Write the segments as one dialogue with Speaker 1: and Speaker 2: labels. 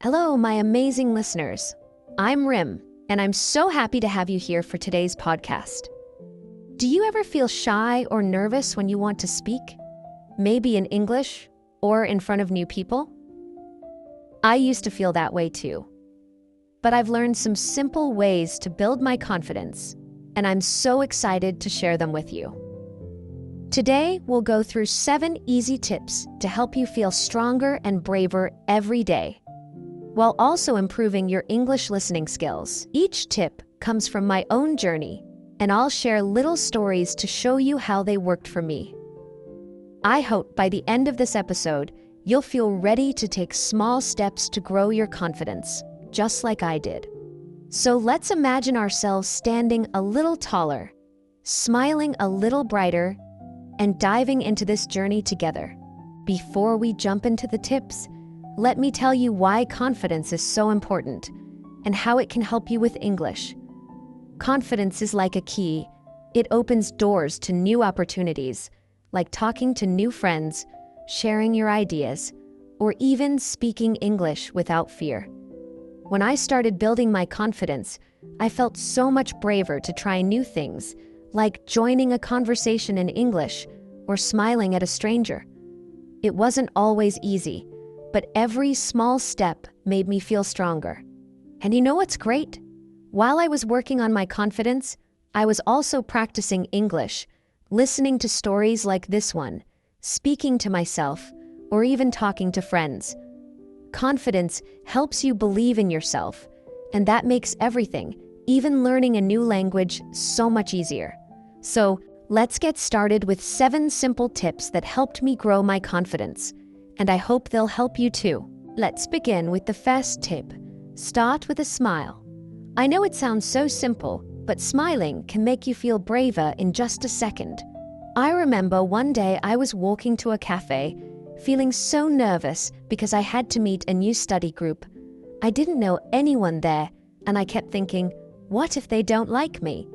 Speaker 1: Hello, my amazing listeners. I'm Rim, and I'm so happy to have you here for today's podcast. Do you ever feel shy or nervous when you want to speak? Maybe in English or in front of new people? I used to feel that way too. But I've learned some simple ways to build my confidence, and I'm so excited to share them with you. Today, we'll go through 7 easy tips to help you feel stronger and braver every day, while also improving your English listening skills. Each tip comes from my own journey, and I'll share little stories to show you how they worked for me. I hope by the end of this episode, you'll feel ready to take small steps to grow your confidence, just like I did. So let's imagine ourselves standing a little taller, smiling a little brighter, and diving into this journey together. Before we jump into the tips, let me tell you why confidence is so important and how it can help you with English. Confidence is like a key. It opens doors to new opportunities, like talking to new friends, sharing your ideas, or even speaking English without fear. When I started building my confidence, I felt so much braver to try new things, like joining a conversation in English or smiling at a stranger. It wasn't always easy, but every small step made me feel stronger. And you know what's great? While I was working on my confidence, I was also practicing English, listening to stories like this one, speaking to myself, or even talking to friends. Confidence helps you believe in yourself, and that makes everything, even learning a new language, so much easier. So, let's get started with 7 simple tips that helped me grow my confidence, and I hope they'll help you too. Let's begin with the first tip. Start with a smile. I know it sounds so simple, but smiling can make you feel braver in just a second. I remember one day I was walking to a cafe, feeling so nervous because I had to meet a new study group. I didn't know anyone there, and I kept thinking, what if they don't like me?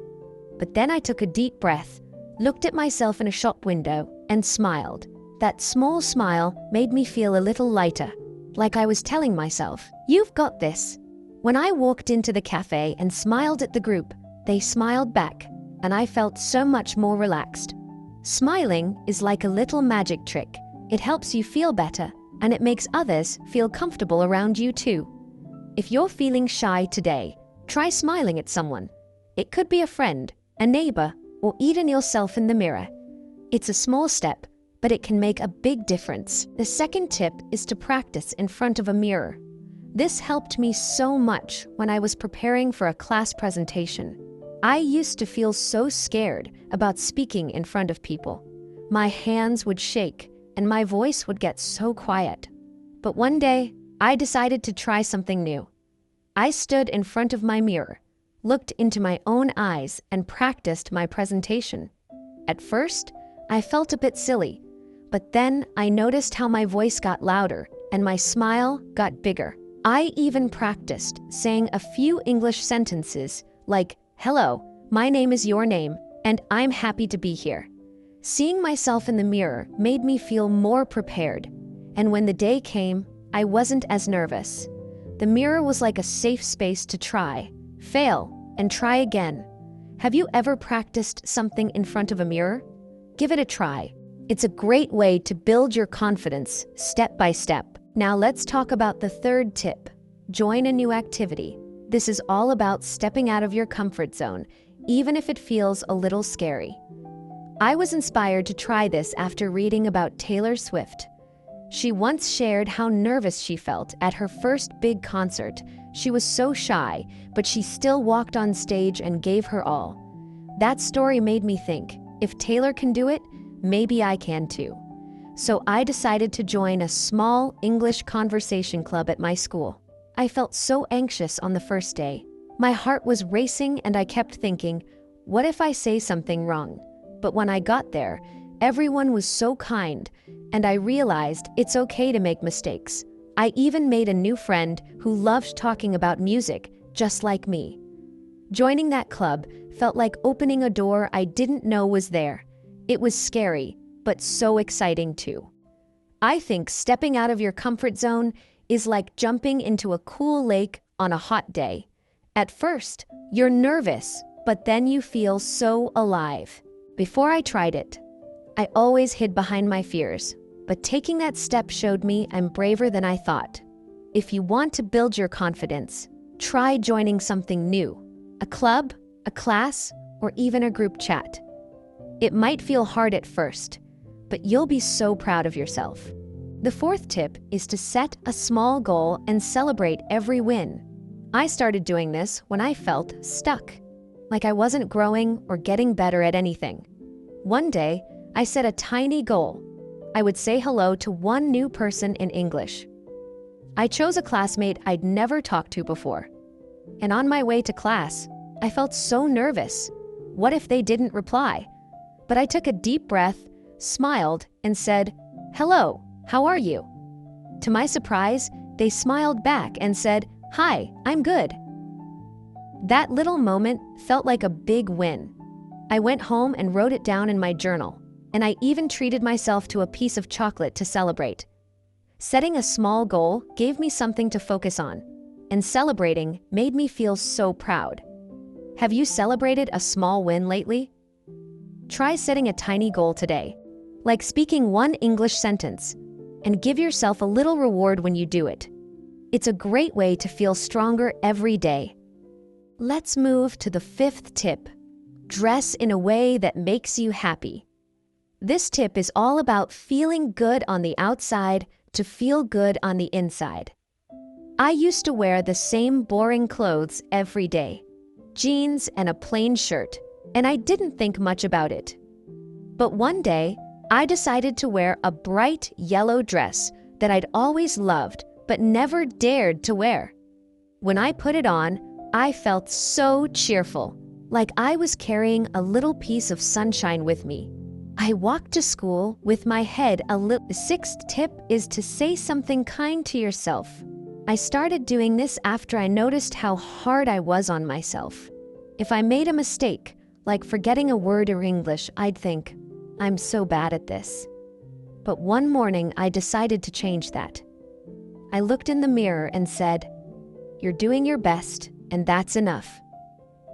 Speaker 1: But then I took a deep breath, looked at myself in a shop window, and smiled. That small smile made me feel a little lighter, like I was telling myself, you've got this. When I walked into the cafe and smiled at the group, they smiled back, and I felt so much more relaxed. Smiling is like a little magic trick. It helps you feel better, and it makes others feel comfortable around you too. If you're feeling shy today, try smiling at someone. It could be a friend, a neighbor, or even yourself in the mirror. It's a small step, but it can make a big difference. The second tip is to practice in front of a mirror. This helped me so much when I was preparing for a class presentation. I used to feel so scared about speaking in front of people. My hands would shake, and my voice would get so quiet. But one day, I decided to try something new. I stood in front of my mirror, looked into my own eyes, and practiced my presentation. At first, I felt a bit silly, but then I noticed how my voice got louder and my smile got bigger. I even practiced saying a few English sentences like, "Hello, my name is your name, and I'm happy to be here." Seeing myself in the mirror made me feel more prepared, and when the day came, I wasn't as nervous. The mirror was like a safe space to try, fail, and try again. Have you ever practiced something in front of a mirror? Give it a try. It's a great way to build your confidence step by step. Now let's talk about the third tip. Join a new activity. This is all about stepping out of your comfort zone, even if it feels a little scary. I was inspired to try this after reading about Taylor Swift. She once shared how nervous she felt at her first big concert. She was so shy, but she still walked on stage and gave her all. That story made me think, if Taylor can do it, maybe I can too. So I decided to join a small English conversation club at my school. I felt so anxious on the first day. My heart was racing and I kept thinking, what if I say something wrong? But when I got there, everyone was so kind, and I realized it's okay to make mistakes. I even made a new friend who loved talking about music, just like me. Joining that club felt like opening a door I didn't know was there. It was scary, but so exciting too. I think stepping out of your comfort zone is like jumping into a cool lake on a hot day. At first, you're nervous, but then you feel so alive. Before I tried it, I always hid behind my fears, but taking that step showed me I'm braver than I thought. If you want to build your confidence, try joining something new, a club, a class, or even a group chat. It might feel hard at first, but you'll be so proud of yourself. The fourth tip is to set a small goal and celebrate every win. I started doing this when I felt stuck, like I wasn't growing or getting better at anything. One day, I set a tiny goal. I would say hello to one new person in English. I chose a classmate I'd never talked to before. And on my way to class, I felt so nervous. What if they didn't reply? But I took a deep breath, smiled, and said, "Hello, how are you?" To my surprise, they smiled back and said, "Hi, I'm good." That little moment felt like a big win. I went home and wrote it down in my journal, and I even treated myself to a piece of chocolate to celebrate. Setting a small goal gave me something to focus on, and celebrating made me feel so proud. Have you celebrated a small win lately? Try setting a tiny goal today, like speaking one English sentence, and give yourself a little reward when you do it. It's a great way to feel stronger every day. Let's move to the fifth tip. Dress in a way that makes you happy. This tip is all about feeling good on the outside to feel good on the inside. I used to wear the same boring clothes every day, jeans and a plain shirt, and I didn't think much about it. But one day, I decided to wear a bright yellow dress that I'd always loved but never dared to wear. When I put it on, I felt so cheerful, like I was carrying a little piece of sunshine with me. I walked to school with my head a little. The sixth tip is to say something kind to yourself. I started doing this after I noticed how hard I was on myself. If I made a mistake, like forgetting a word in English, I'd think, "I'm so bad at this." But one morning, I decided to change that. I looked in the mirror and said, "You're doing your best, and that's enough."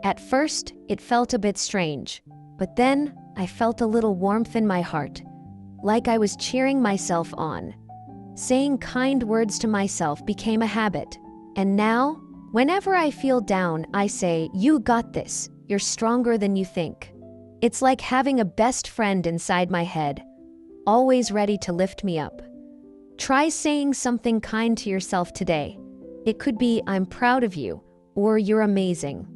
Speaker 1: At first, it felt a bit strange, but then I felt a little warmth in my heart, like I was cheering myself on. Saying kind words to myself became a habit, and now, whenever I feel down, I say, "You got this, you're stronger than you think." It's like having a best friend inside my head, always ready to lift me up. Try saying something kind to yourself today. It could be, "I'm proud of you," or "You're amazing."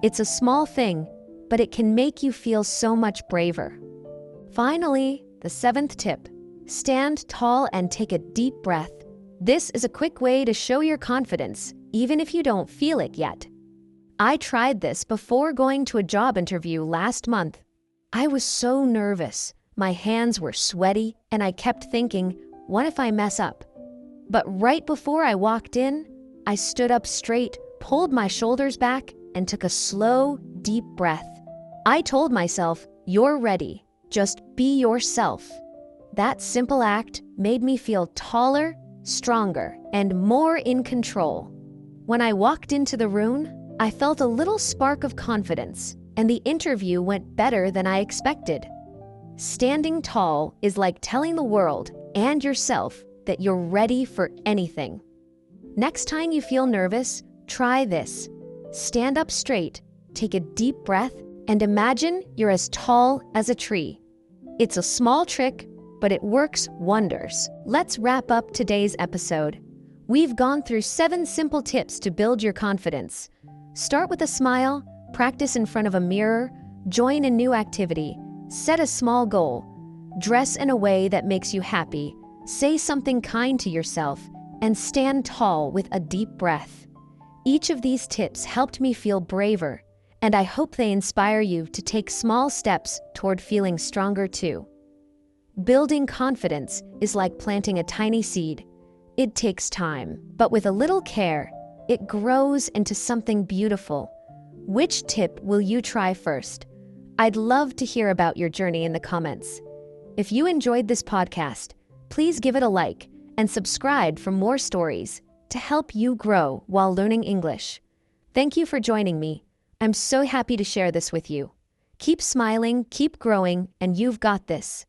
Speaker 1: It's a small thing, but it can make you feel so much braver. Finally, the seventh tip. Stand tall and take a deep breath. This is a quick way to show your confidence, even if you don't feel it yet. I tried this before going to a job interview last month. I was so nervous. My hands were sweaty, and I kept thinking, what if I mess up? But right before I walked in, I stood up straight, pulled my shoulders back, and took a slow, deep breath. I told myself, "You're ready. Just be yourself." That simple act made me feel taller, stronger, and more in control. When I walked into the room, I felt a little spark of confidence, and the interview went better than I expected. Standing tall is like telling the world and yourself that you're ready for anything. Next time you feel nervous, try this. Stand up straight, take a deep breath, and imagine you're as tall as a tree. It's a small trick, but it works wonders. Let's wrap up today's episode. We've gone through 7 simple tips to build your confidence. Start with a smile, practice in front of a mirror, join a new activity, set a small goal, dress in a way that makes you happy, say something kind to yourself, and stand tall with a deep breath. Each of these tips helped me feel braver, and I hope they inspire you to take small steps toward feeling stronger too. Building confidence is like planting a tiny seed. It takes time, but with a little care, it grows into something beautiful. Which tip will you try first? I'd love to hear about your journey in the comments. If you enjoyed this podcast, please give it a like and subscribe for more stories to help you grow while learning English. Thank you for joining me. I'm so happy to share this with you. Keep smiling, keep growing, and you've got this.